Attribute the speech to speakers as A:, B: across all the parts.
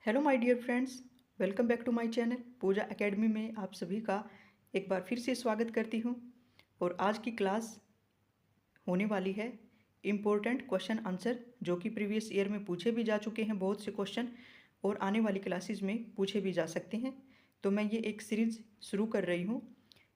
A: Hello my dear friends, welcome back to my channel Pooja academy में आप सभी का एक बार फिर से स्वागत करती हूं। और आज की क्लास होने वाली है इम्पोर्टेंट क्वेश्चन आंसर, जो कि प्रीवियस ईयर में पूछे भी जा चुके हैं बहुत से क्वेश्चन, और आने वाली क्लासेस में पूछे भी जा सकते हैं। तो मैं ये एक सीरीज़ शुरू कर रही हूँ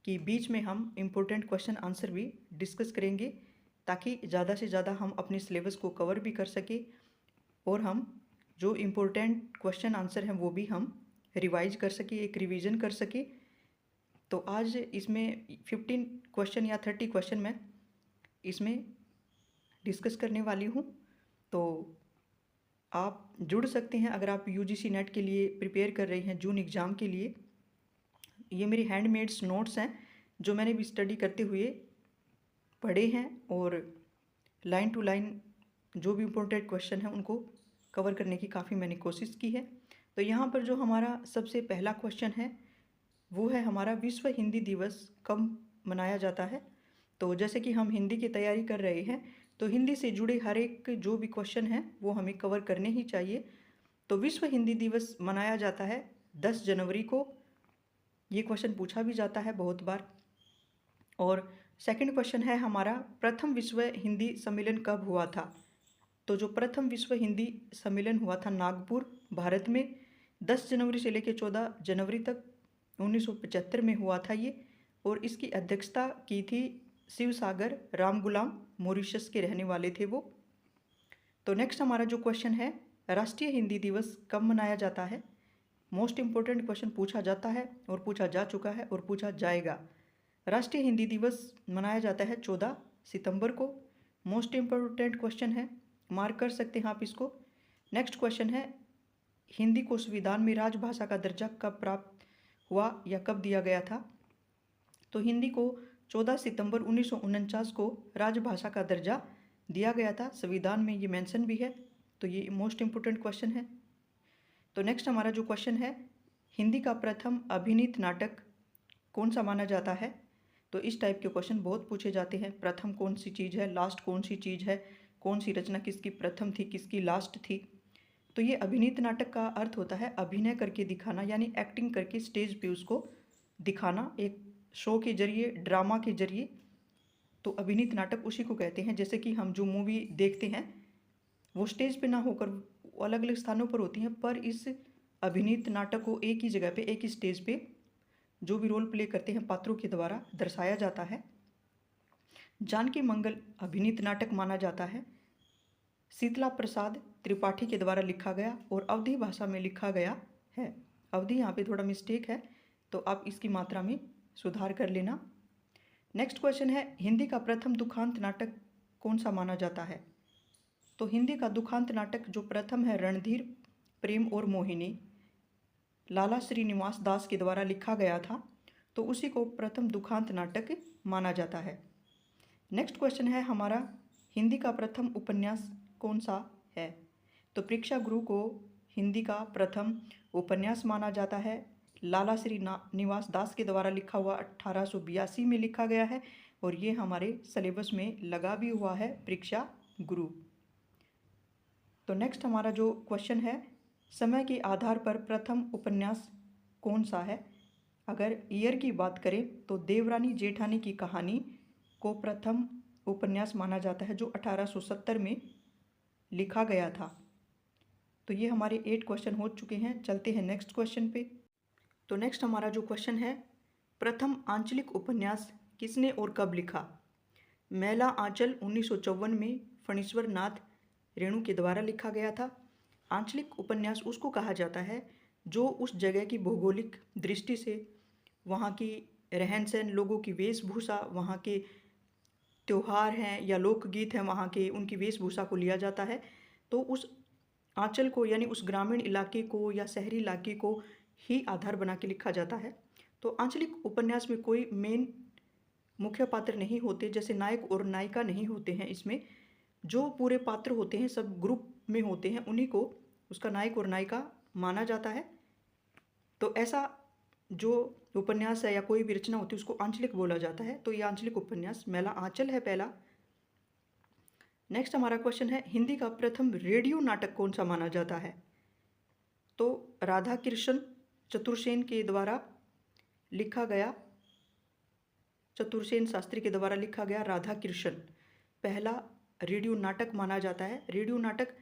A: कि बीच में हम इम्पोर्टेंट क्वेश्चन आंसर भी डिस्कस करेंगे, ताकि ज़्यादा से ज़्यादा हम अपने सिलेबस को कवर भी कर सकें और हम जो इम्पोर्टेंट क्वेश्चन आंसर हैं वो भी हम रिवाइज कर सके, एक रिवीजन कर सके। तो आज इसमें 15 क्वेश्चन या 30 क्वेश्चन मैं इसमें डिस्कस करने वाली हूँ। तो आप जुड़ सकते हैं अगर आप यूजीसी नेट के लिए प्रिपेयर कर रहे हैं जून एग्ज़ाम के लिए। ये मेरी हैंडमेड्स नोट्स हैं जो मैंने भी स्टडी करते हुए पढ़े हैं, और लाइन टू लाइन जो भी इम्पोर्टेंट क्वेश्चन हैं उनको कवर करने की काफ़ी मैंने कोशिश की है। तो यहाँ पर जो हमारा सबसे पहला क्वेश्चन है वो है हमारा, विश्व हिंदी दिवस कब मनाया जाता है। तो जैसे कि हम हिंदी की तैयारी कर रहे हैं तो हिंदी से जुड़े हर एक जो भी क्वेश्चन हैं वो हमें कवर करने ही चाहिए। तो विश्व हिंदी दिवस मनाया जाता है 10 जनवरी को। ये क्वेश्चन पूछा भी जाता है बहुत बार। और सेकंड क्वेश्चन है हमारा, प्रथम विश्व हिंदी सम्मेलन कब हुआ था। तो जो प्रथम विश्व हिंदी सम्मेलन हुआ था नागपुर, भारत में 10 जनवरी से लेकर 14 जनवरी तक 1975 में हुआ था ये। और इसकी अध्यक्षता की थी शिवसागर रामगुलाम, मॉरिशस के रहने वाले थे वो। तो नेक्स्ट हमारा जो क्वेश्चन है, राष्ट्रीय हिंदी दिवस कब मनाया जाता है। मोस्ट इम्पोर्टेंट क्वेश्चन पूछा जाता है और पूछा जा चुका है और पूछा जाएगा। राष्ट्रीय हिंदी दिवस मनाया जाता है 14 सितंबर को। मोस्ट इम्पोर्टेंट क्वेश्चन है, मार्क कर सकते हैं आप इसको। नेक्स्ट क्वेश्चन है, हिंदी को संविधान में राजभाषा का दर्जा कब प्राप्त हुआ या कब दिया गया था। तो हिंदी को 14 सितंबर 1949 को राजभाषा का दर्जा दिया गया था, संविधान में ये मेंशन भी है। तो ये मोस्ट इम्पोर्टेंट क्वेश्चन है। तो नेक्स्ट हमारा जो क्वेश्चन है, हिंदी का प्रथम अभिनीत नाटक कौन सा माना जाता है। तो इस टाइप के क्वेश्चन बहुत पूछे जाते हैं, प्रथम कौन सी चीज़ है, लास्ट कौन सी चीज़ है, कौन सी रचना किसकी प्रथम थी किसकी लास्ट थी। तो ये अभिनीत नाटक का अर्थ होता है अभिनय करके दिखाना, यानी एक्टिंग करके स्टेज पे उसको दिखाना, एक शो के जरिए, ड्रामा के जरिए। तो अभिनीत नाटक उसी को कहते हैं। जैसे कि हम जो मूवी देखते हैं वो स्टेज पे ना होकर अलग अलग स्थानों पर होती हैं, पर इस अभिनीत नाटक को एक ही जगह पे, एक ही स्टेज पे जो भी रोल प्ले करते हैं पात्रों के द्वारा दर्शाया जाता है। जानकी मंगल अभिनीत नाटक माना जाता है, शीतला प्रसाद त्रिपाठी के द्वारा लिखा गया और अवधी भाषा में लिखा गया है। अवधी यहाँ पे थोड़ा मिस्टेक है, तो आप इसकी मात्रा में सुधार कर लेना। नेक्स्ट क्वेश्चन है, हिंदी का प्रथम दुखांत नाटक कौन सा माना जाता है। तो हिंदी का दुखांत नाटक जो प्रथम है, रणधीर प्रेम और मोहिनी, लाला श्रीनिवास दास के द्वारा लिखा गया था, तो उसी को प्रथम दुखांत नाटक माना जाता है। नेक्स्ट क्वेश्चन है हमारा, हिंदी का प्रथम उपन्यास कौन सा है। तो परीक्षा गुरु को हिंदी का प्रथम उपन्यास माना जाता है, लाला श्री निवास दास के द्वारा लिखा हुआ 1882 में लिखा गया है, और ये हमारे सिलेबस में लगा भी हुआ है, परीक्षा गुरु। तो नेक्स्ट हमारा जो क्वेश्चन है, समय के आधार पर प्रथम उपन्यास कौन सा है। अगर ईयर की बात करें तो देवरानी जेठानी की कहानी को प्रथम उपन्यास माना जाता है, जो 1870 में लिखा गया था। तो ये हमारे 8 क्वेश्चन हो चुके हैं। चलते हैं नेक्स्ट क्वेश्चन पे। तो नेक्स्ट हमारा जो क्वेश्चन है, प्रथम आंचलिक उपन्यास किसने और कब लिखा। मैला आंचल 1954 में फणीश्वर नाथ रेणु के द्वारा लिखा गया था। आंचलिक उपन्यास उसको कहा जाता है जो उस जगह की भौगोलिक दृष्टि से, वहाँ की रहन सहन, लोगों की वेशभूषा, वहाँ के त्योहार हैं या लोकगीत हैं वहाँ के, उनकी वेशभूषा को लिया जाता है। तो उस आंचल को, यानी उस ग्रामीण इलाके को या शहरी इलाके को ही आधार बना के लिखा जाता है। तो आंचलिक उपन्यास में कोई मेन मुख्य पात्र नहीं होते, जैसे नायक और नायिका नहीं होते हैं इसमें। जो पूरे पात्र होते हैं सब ग्रुप में होते हैं, उन्हीं को उसका नायक और नायिका माना जाता है। तो ऐसा जो उपन्यास है या कोई भी रचना होती है उसको आंचलिक बोला जाता है। तो ये आंचलिक उपन्यास मैला आंचल है पहला। नेक्स्ट हमारा क्वेश्चन है, हिंदी का प्रथम रेडियो नाटक कौन सा माना जाता है। तो राधा कृष्ण चतुर्सेन के द्वारा लिखा गया, चतुर्सेन शास्त्री के द्वारा लिखा गया राधा कृष्ण पहला रेडियो नाटक माना जाता है। रेडियो नाटक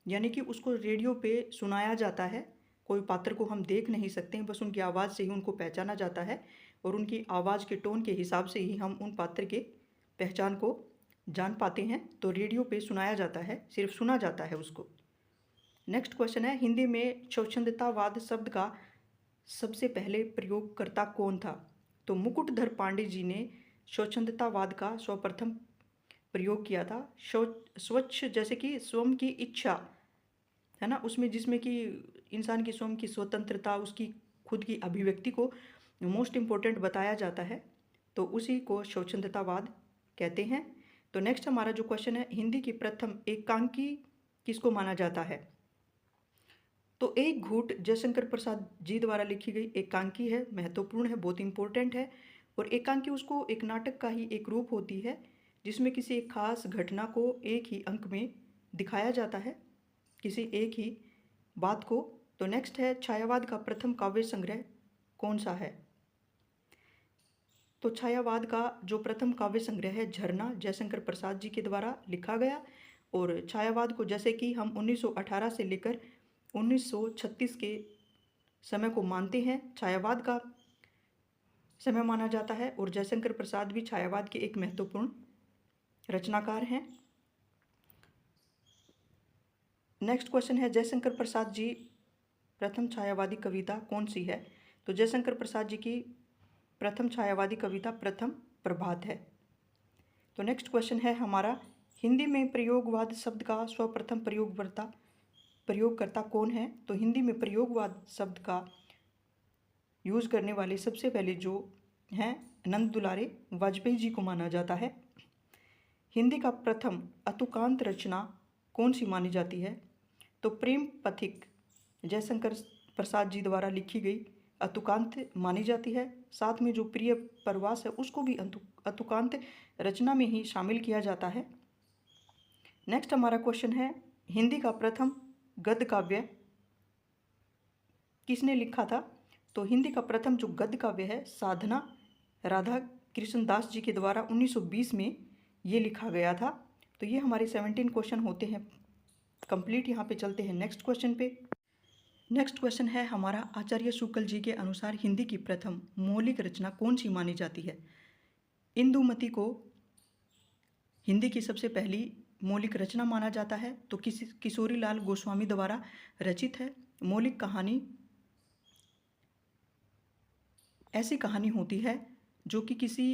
A: यानी कि उसको रेडियो पे सुनाया जाता है, कोई पात्र को हम देख नहीं सकते हैं, बस उनकी आवाज़ से ही उनको पहचाना जाता है और उनकी आवाज़ के टोन के हिसाब से ही हम उन पात्र के पहचान को जान पाते हैं। तो रेडियो पे सुनाया जाता है, सिर्फ सुना जाता है उसको। नेक्स्ट क्वेश्चन है, हिंदी में स्वच्छंदतावाद शब्द का सबसे पहले प्रयोगकर्ता कौन था? तो मुकुटधर पांडे जी ने स्वच्छंदतावाद का सर्वप्रथम प्रयोग किया था। स्वच्छ जैसे कि स्वयं की इच्छा है ना, उसमें जिसमें कि इंसान की स्वयं की स्वतंत्रता, उसकी खुद की अभिव्यक्ति को मोस्ट इम्पोर्टेंट बताया जाता है, तो उसी को स्वच्छंदतावाद कहते हैं। तो नेक्स्ट हमारा जो क्वेश्चन है, हिंदी की प्रथम एकांकी किसको माना जाता है? तो एक घूट जयशंकर प्रसाद जी द्वारा लिखी गई एकांकी है, महत्वपूर्ण है, बहुत इंपॉर्टेंट है। और एकांकी उसको एक नाटक का ही एक रूप होती है जिसमें किसी एक खास घटना को एक ही अंक में दिखाया जाता है, किसी एक ही बात को। तो नेक्स्ट है, छायावाद का प्रथम काव्य संग्रह कौन सा है? तो छायावाद का जो प्रथम काव्य संग्रह है झरना, जयशंकर प्रसाद जी के द्वारा लिखा गया। और छायावाद को जैसे कि हम 1918 से लेकर 1936 के समय को मानते हैं, छायावाद का समय माना जाता है। और जयशंकर प्रसाद भी छायावाद के एक महत्वपूर्ण रचनाकार हैं। नेक्स्ट क्वेश्चन है, जयशंकर प्रसाद जी प्रथम छायावादी कविता कौन सी है? तो जयशंकर प्रसाद जी की प्रथम छायावादी कविता प्रथम प्रभात है। तो नेक्स्ट क्वेश्चन है हमारा, हिंदी में प्रयोगवाद शब्द का सर्वप्रथम प्रयोगकर्ता कौन है? तो हिंदी में प्रयोगवाद शब्द का यूज़ करने वाले सबसे पहले जो हैं नंद दुलारे वाजपेयी जी को माना जाता है। हिंदी का प्रथम अतुकांत रचना कौन सी मानी जाती है? तो प्रेम पथिक जयशंकर प्रसाद जी द्वारा लिखी गई अतुकांत मानी जाती है। साथ में जो प्रिय प्रवास है उसको भी अतुकांत रचना में ही शामिल किया जाता है। नेक्स्ट हमारा क्वेश्चन है, हिंदी का प्रथम गद्य काव्य किसने लिखा था? तो हिंदी का प्रथम जो गद्य काव्य है साधना राधा कृष्ण दास जी के द्वारा 1920 में ये लिखा गया था। तो ये हमारे 17 क्वेश्चन होते हैं कंप्लीट। यहाँ पे चलते हैं नेक्स्ट क्वेश्चन पे। नेक्स्ट क्वेश्चन है हमारा, आचार्य शुक्ल जी के अनुसार हिंदी की प्रथम मौलिक रचना कौन सी मानी जाती है? इंदुमती को हिंदी की सबसे पहली मौलिक रचना माना जाता है। तो किशोरी लाल गोस्वामी द्वारा रचित है। मौलिक कहानी ऐसी कहानी होती है जो कि किसी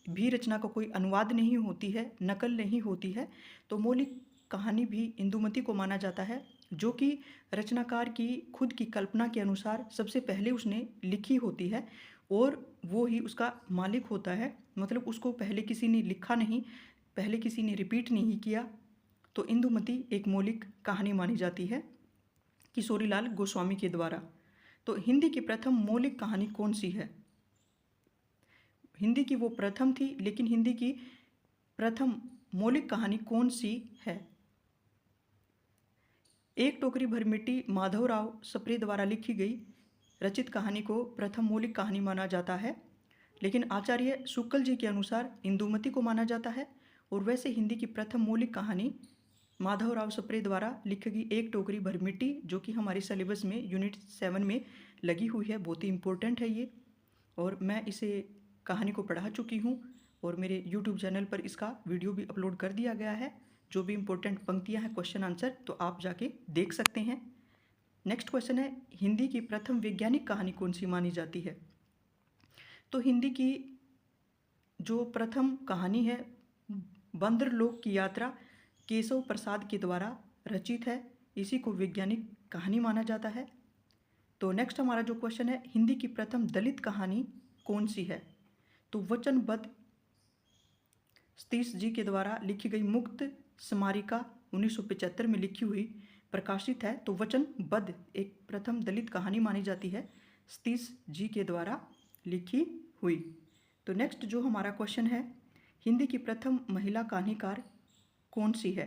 A: भी रचना का कोई अनुवाद नहीं होती है, नकल नहीं होती है। तो मौलिक कहानी भी इंदुमती को माना जाता है, जो कि रचनाकार की खुद की कल्पना के अनुसार सबसे पहले उसने लिखी होती है और वो ही उसका मालिक होता है। मतलब उसको पहले किसी ने लिखा नहीं, पहले किसी ने रिपीट नहीं किया। तो इंदुमती एक मौलिक कहानी मानी जाती है किशोरीलाल गोस्वामी के द्वारा। तो हिंदी की प्रथम मौलिक कहानी कौन सी है? हिंदी की वो प्रथम थी, लेकिन हिंदी की प्रथम मौलिक कहानी कौन सी है? एक टोकरी भर मिट्टी माधवराव सप्रे द्वारा लिखी गई रचित कहानी को प्रथम मौलिक कहानी माना जाता है, लेकिन आचार्य शुक्ल जी के अनुसार इंदुमती को माना जाता है। और वैसे हिंदी की प्रथम मौलिक कहानी माधवराव सप्रे द्वारा लिखी गई एक टोकरी भर मिट्टी, जो कि हमारे सिलेबस में यूनिट 7 में लगी हुई है, बहुत ही इम्पोर्टेंट है ये। और मैं इसे कहानी को पढ़ा चुकी हूँ और मेरे यूट्यूब चैनल पर इसका वीडियो भी अपलोड कर दिया गया है। जो भी इम्पोर्टेंट पंक्तियाँ हैं क्वेश्चन आंसर, तो आप जाके देख सकते हैं। नेक्स्ट क्वेश्चन है, हिंदी की प्रथम वैज्ञानिक कहानी कौन सी मानी जाती है? तो हिंदी की जो प्रथम कहानी है बंदरलोक की यात्रा केशव प्रसाद के द्वारा रचित है, इसी को वैज्ञानिक कहानी माना जाता है। तो नेक्स्ट हमारा जो क्वेश्चन है, हिंदी की प्रथम दलित कहानी कौन सी है? तो वचनबद्ध सतीश जी के द्वारा लिखी गई मुक्त स्मारिका 1975 में लिखी हुई प्रकाशित है। तो वचनबद्ध एक प्रथम दलित कहानी मानी जाती है, सतीश जी के द्वारा लिखी हुई। तो नेक्स्ट जो हमारा क्वेश्चन है, हिंदी की प्रथम महिला कहानीकार कौन सी है?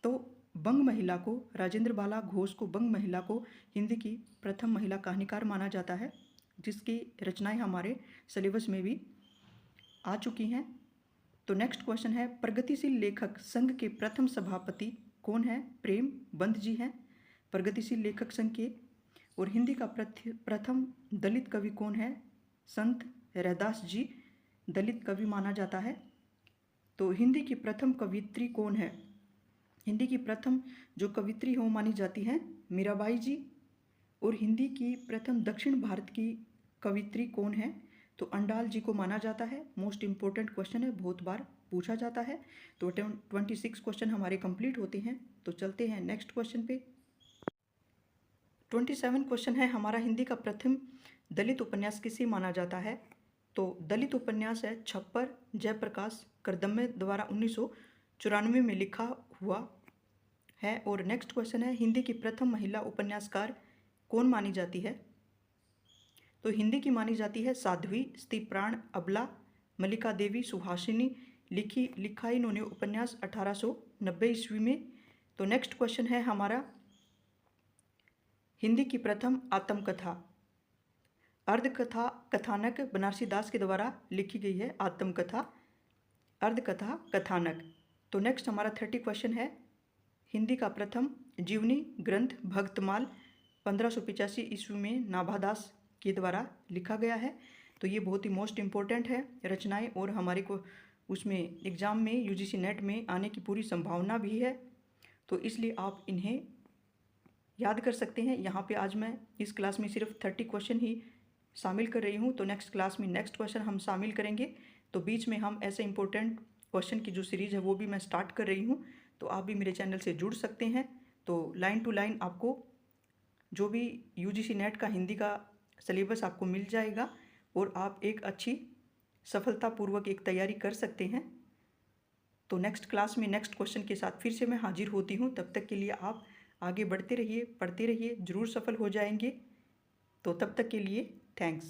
A: तो बंग महिला को, राजेंद्र बाला घोष को बंग महिला को हिंदी की प्रथम महिला कहानीकार माना जाता है, जिसकी रचनाएं हमारे सिलेबस में भी आ चुकी हैं। तो नेक्स्ट क्वेश्चन है, प्रगतिशील लेखक संघ के प्रथम सभापति कौन है? प्रेम बंद जी हैं प्रगतिशील लेखक संघ के। और हिंदी का प्रथम दलित कवि कौन है? संत रैदास जी दलित कवि माना जाता है। तो हिंदी की प्रथम कवियत्री कौन है? हिंदी की प्रथम जो कवियत्री हो मानी जाती हैं मीराबाई जी। और हिंदी की प्रथम दक्षिण भारत की कवियत्री कौन है? तो अंडाल जी को माना जाता है। मोस्ट इंपॉर्टेंट क्वेश्चन है, बहुत बार पूछा जाता है। तो 26 क्वेश्चन हमारे कंप्लीट होते हैं। तो चलते हैं नेक्स्ट क्वेश्चन पे। 27 क्वेश्चन है हमारा, हिंदी का प्रथम दलित उपन्यास किसे माना जाता है? तो दलित उपन्यास है छप्पर जयप्रकाश करदम्मे द्वारा 1994 में लिखा हुआ है। और नेक्स्ट क्वेश्चन है, हिंदी की प्रथम महिला उपन्यासकार कौन मानी जाती है? तो हिंदी की मानी जाती है साध्वी स्त्रीप्राण अबला मल्लिका देवी सुहासिनी। लिखा इन्होंने उपन्यास 1890 ईस्वी में। तो नेक्स्ट क्वेश्चन है हमारा, हिंदी की प्रथम आत्मकथा अर्धकथा कथानक बनारसी दास के द्वारा लिखी गई है। आत्मकथा अर्धकथा कथानक। तो नेक्स्ट हमारा 30 क्वेश्चन है, हिंदी का प्रथम जीवनी ग्रंथ भक्तमाल 1585 ईस्वी में नाभादास के द्वारा लिखा गया है। तो ये बहुत ही मोस्ट इम्पोर्टेंट है रचनाएं, और हमारे को उसमें एग्ज़ाम में यूजीसी नेट में आने की पूरी संभावना भी है। तो इसलिए आप इन्हें याद कर सकते हैं। यहाँ पे आज मैं इस क्लास में सिर्फ 30 क्वेश्चन ही शामिल कर रही हूँ। तो नेक्स्ट क्लास में नेक्स्ट क्वेश्चन हम शामिल करेंगे। तो बीच में हम ऐसे इंपॉर्टेंट क्वेश्चन की जो सीरीज़ है वो भी मैं स्टार्ट कर रही हूँ। तो आप भी मेरे चैनल से जुड़ सकते हैं। तो लाइन टू लाइन आपको जो भी यूजीसी नेट का हिंदी का सिलेबस आपको मिल जाएगा, और आप एक अच्छी सफलतापूर्वक एक तैयारी कर सकते हैं। तो नेक्स्ट क्लास में नेक्स्ट क्वेश्चन के साथ फिर से मैं हाजिर होती हूँ। तब तक के लिए आप आगे बढ़ते रहिए, पढ़ते रहिए, ज़रूर सफल हो जाएंगे। तो तब तक के लिए थैंक्स।